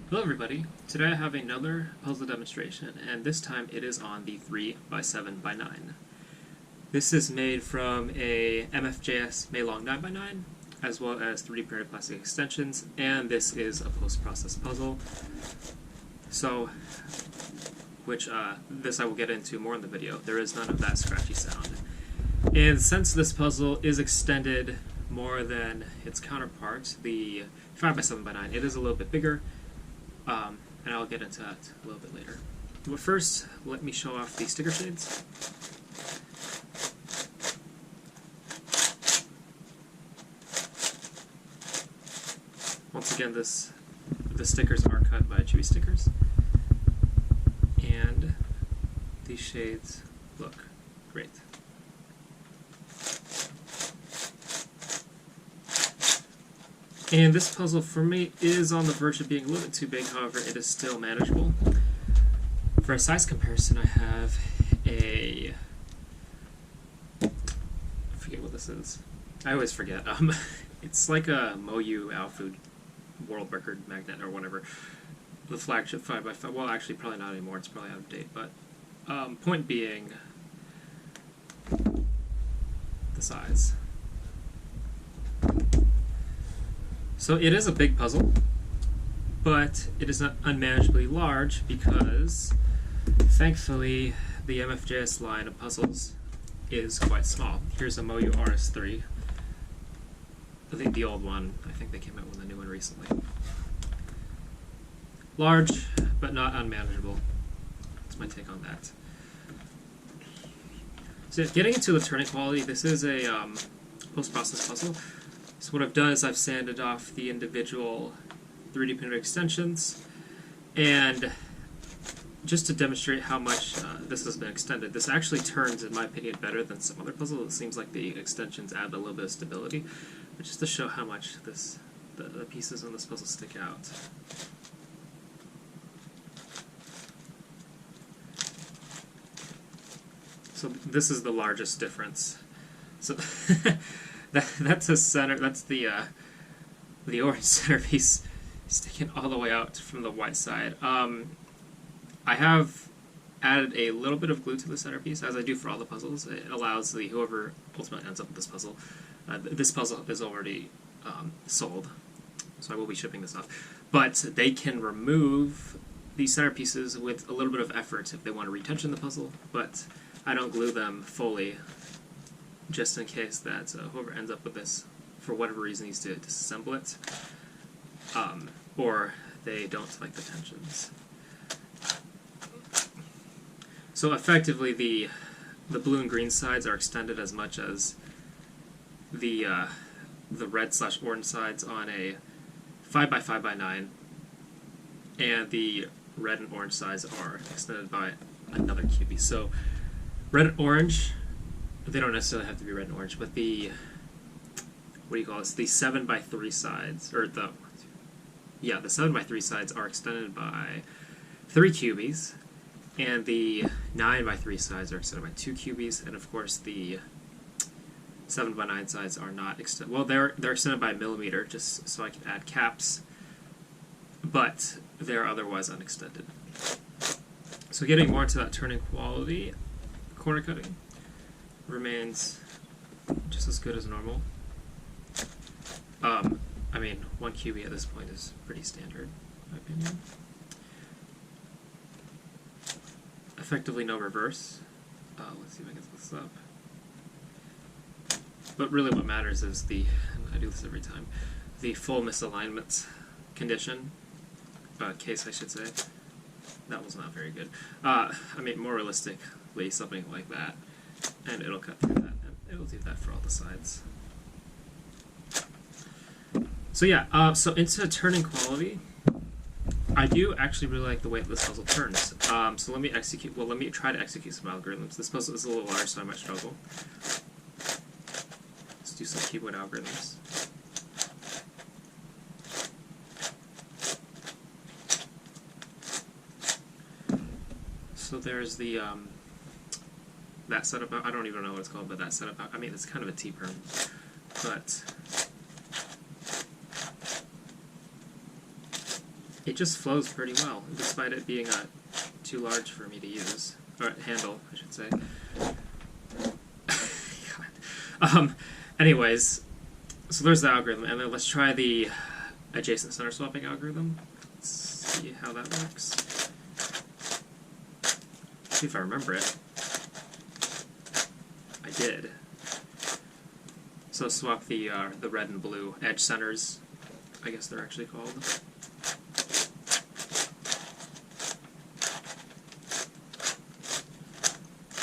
Hello everybody, today I have another puzzle demonstration, and this time it is on the 3x7x9. This is made from a MFJS Meilong 9x9, as well as 3D printed plastic extensions, and this is a post-processed puzzle. So, this I will get into more in the video. There is none of that scratchy sound. And since this puzzle is extended more than its counterpart, the 5x7x9, it is a little bit bigger. And I'll get into that a little bit later. But first, let me show off the sticker shades. Once again, the stickers are cut by Chewy Stickers. And these shades look great. And this puzzle, for me, is on the verge of being a little bit too big, however, it is still manageable. For a size comparison, I have I forget what this is. I always forget. It's like a Moyu Alfood World Record magnet or whatever. The flagship 5x5. Well, actually, probably not anymore. It's probably out of date. But point being, the size. So it is a big puzzle, but it is not unmanageably large because, thankfully, the MFJS line of puzzles is quite small. Here's a Moyu RS3. I think the old one. I think they came out with a new one recently. Large, but not unmanageable. That's my take on that. So getting into the turning quality, this is a post-processed puzzle. So what I've done is I've sanded off the individual 3D printed extensions, and just to demonstrate how much this has been extended, this actually turns, in my opinion, better than some other puzzles. It seems like the extensions add a little bit of stability, but just to show how much the pieces in this puzzle stick out. So this is the largest difference. So that's the center. That's the orange centerpiece sticking all the way out from the white side. I have added a little bit of glue to the centerpiece, as I do for all the puzzles. It allows whoever ultimately ends up with this puzzle. This puzzle is already sold, so I will be shipping this off. But they can remove these centerpieces with a little bit of effort if they want to retension the puzzle. But I don't glue them fully, just in case that whoever ends up with this, for whatever reason, needs to disassemble it, or they don't like the tensions. So effectively, the blue and green sides are extended as much as the red/orange sides on a 5x5x9, and the red and orange sides are extended by another cubie. So red and orange, they don't necessarily have to be red and orange, but the, what do you call this, the 7x3 sides, or the 7x3 sides are extended by 3 cubies, and the 9x3 sides are extended by 2 cubies, and of course the 7x9 sides are not extended. Well, they're extended by a millimeter, just so I can add caps, but they're otherwise unextended. So getting more into that turning quality, corner cutting remains just as good as normal. I mean, 1 cubie at this point is pretty standard, in my opinion. Effectively no reverse. Let's see if I can get this up. But really what matters is I do this every time, the full misalignment condition, case I should say. That was not very good. I mean, more realistically, something like that, and it'll cut through that, and it'll do that for all the sides. So yeah, so into turning quality, I do actually really like the way this puzzle turns. So let me try to execute some algorithms. This puzzle is a little large, so I might struggle. Let's do some Cuboid algorithms. So there's the that setup. I don't even know what it's called, but that setup. I mean, it's kind of a T-perm, but it just flows pretty well, despite it being too large for me to use. Or handle, I should say. Anyways, so there's the algorithm, and then let's try the adjacent center swapping algorithm. Let's see how that works. See if I remember it. I did. So swap the red and blue edge centers, I guess they're actually called.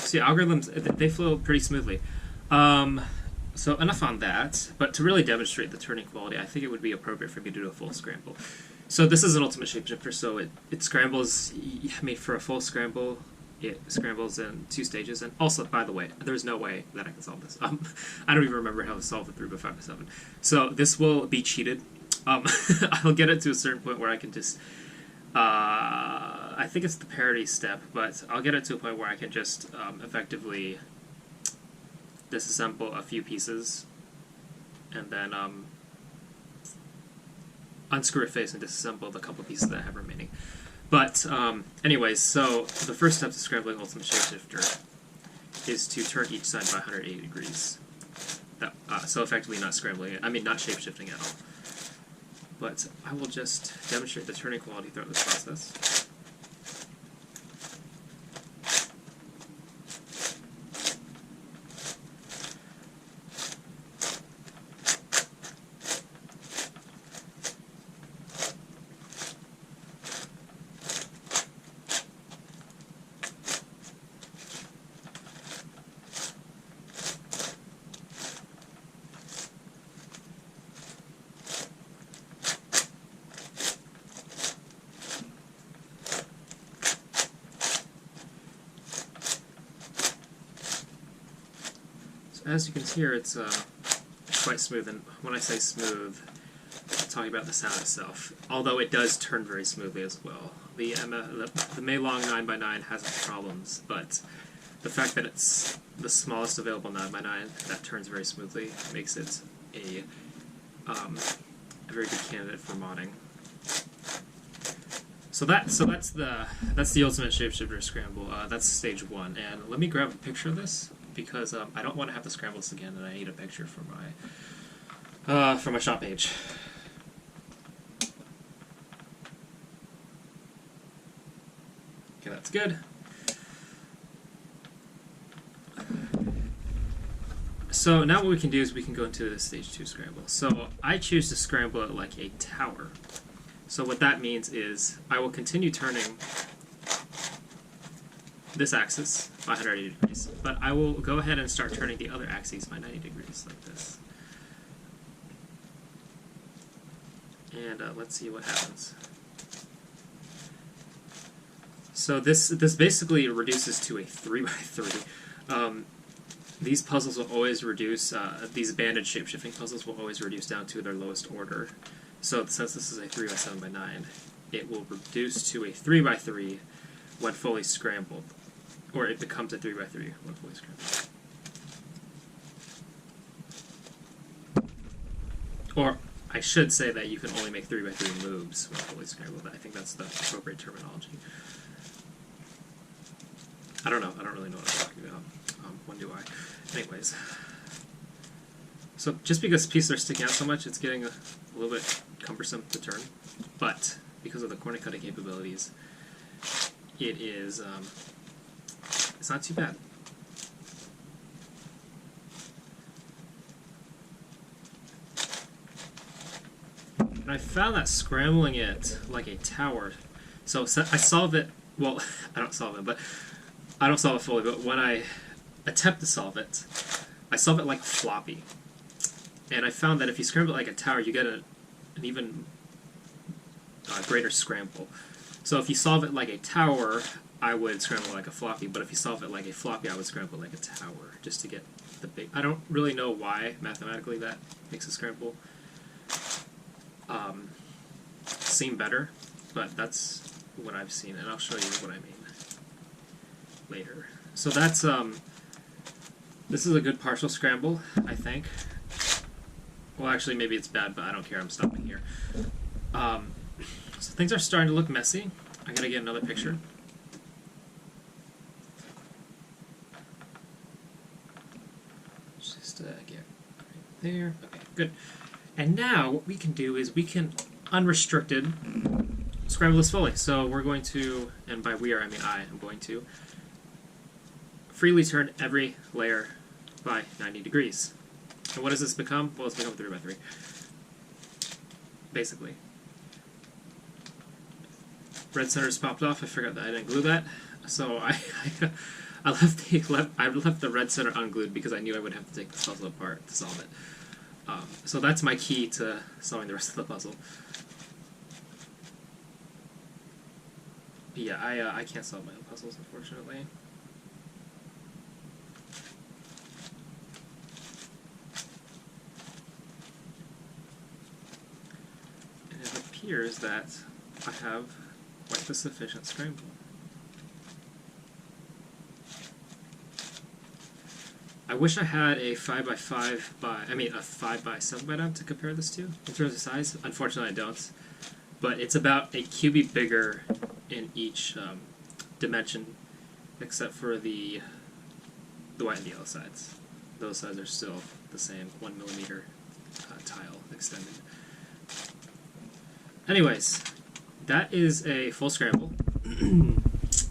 See, algorithms, they flow pretty smoothly. So enough on that, but to really demonstrate the turning quality, I think it would be appropriate for me to do a full scramble. So this is an ultimate shapeshifter, so it scrambles, I mean, for a full scramble, it scrambles in 2 stages, and also, by the way, there's no way that I can solve this. I don't even remember how to solve the 3x5x7. So this will be cheated. I'll get it to a certain point where I can just, I think it's the parity step, but I'll get it to a point where I can just effectively disassemble a few pieces, and then unscrew a face and disassemble the couple pieces that I have remaining. But anyways, so the first step to scrambling Ultimate Shapeshifter is to turn each side by 180 degrees. So effectively not scrambling it, I mean not shapeshifting at all. But I will just demonstrate the turning quality throughout this process. As you can hear, it's quite smooth, and when I say smooth, I'm talking about the sound itself, although it does turn very smoothly as well. The Meilong 9x9 has its problems, but the fact that it's the smallest available 9x9 that turns very smoothly makes it a very good candidate for modding. So that's the Ultimate Shapeshifter Scramble. That's stage 1, and let me grab a picture of this, because I don't want to have to scramble this again, and I need a picture for my shop page. Okay, that's good. So now what we can do is we can go into the stage 2 scramble. So I choose to scramble it like a tower. So what that means is I will continue turning this axis by 180 degrees, but I will go ahead and start turning the other axes by 90 degrees, like this. And let's see what happens. So this basically reduces to a 3x3. These puzzles will always reduce, these banded shapeshifting puzzles will always reduce down to their lowest order. So since this is a 3x7x9, it will reduce to a 3x3 when fully scrambled. Or it becomes a 3x3 when fully scrambled. Or I should say that you can only make 3x3 moves when fully scrambled. I think that's the appropriate terminology. I don't know. I don't really know what I'm talking about. When do I? Anyways. So just because pieces are sticking out so much, it's getting a little bit cumbersome to turn. But because of the corner cutting capabilities, it is it's not too bad. And I found that scrambling it like a tower, so I solve it, well, I don't solve it, but I don't solve it fully, but when I attempt to solve it, I solve it like floppy. And I found that if you scramble it like a tower, you get an even greater scramble. So if you solve it like a tower, I would scramble like a floppy, but if you solve it like a floppy, I would scramble like a tower, just to get the big... I don't really know why, mathematically, that makes a scramble seem better, but that's what I've seen, and I'll show you what I mean later. So that's, this is a good partial scramble, I think. Well, actually, maybe it's bad, but I don't care, I'm stopping here. So things are starting to look messy. I gotta get another picture. Just get right there. Okay, good. And now what we can do is we can unrestricted scramble this fully. So we're going to, and by we are I mean I am going to freely turn every layer by 90 degrees. And what does this become? Well, it's become 3 by 3. Basically. Red center's popped off. I forgot that I didn't glue that. So I left the red center unglued because I knew I would have to take this puzzle apart to solve it. So that's my key to solving the rest of the puzzle. But yeah, I can't solve my own puzzles, unfortunately. And it appears that I have quite the sufficient scramble. I wish I had a 5x5 a 5x7x9 to compare this to in terms of size. Unfortunately, I don't. But it's about a cubie bigger in each dimension, except for the white and the yellow sides. Those sides are still the same 1mm tile extended. Anyways, that is a full scramble. It's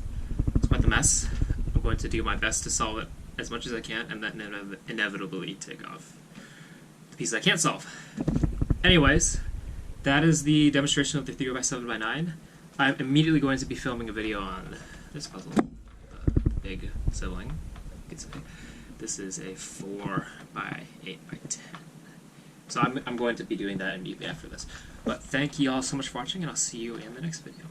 quite the mess. I'm going to do my best to solve it as much as I can, and then inevitably take off the pieces I can't solve. Anyways, that is the demonstration of the 3x7x9. I'm immediately going to be filming a video on this puzzle, the big sibling, you could say. This is a 4x8x10. So I'm going to be doing that immediately after this. But thank you all so much for watching, and I'll see you in the next video.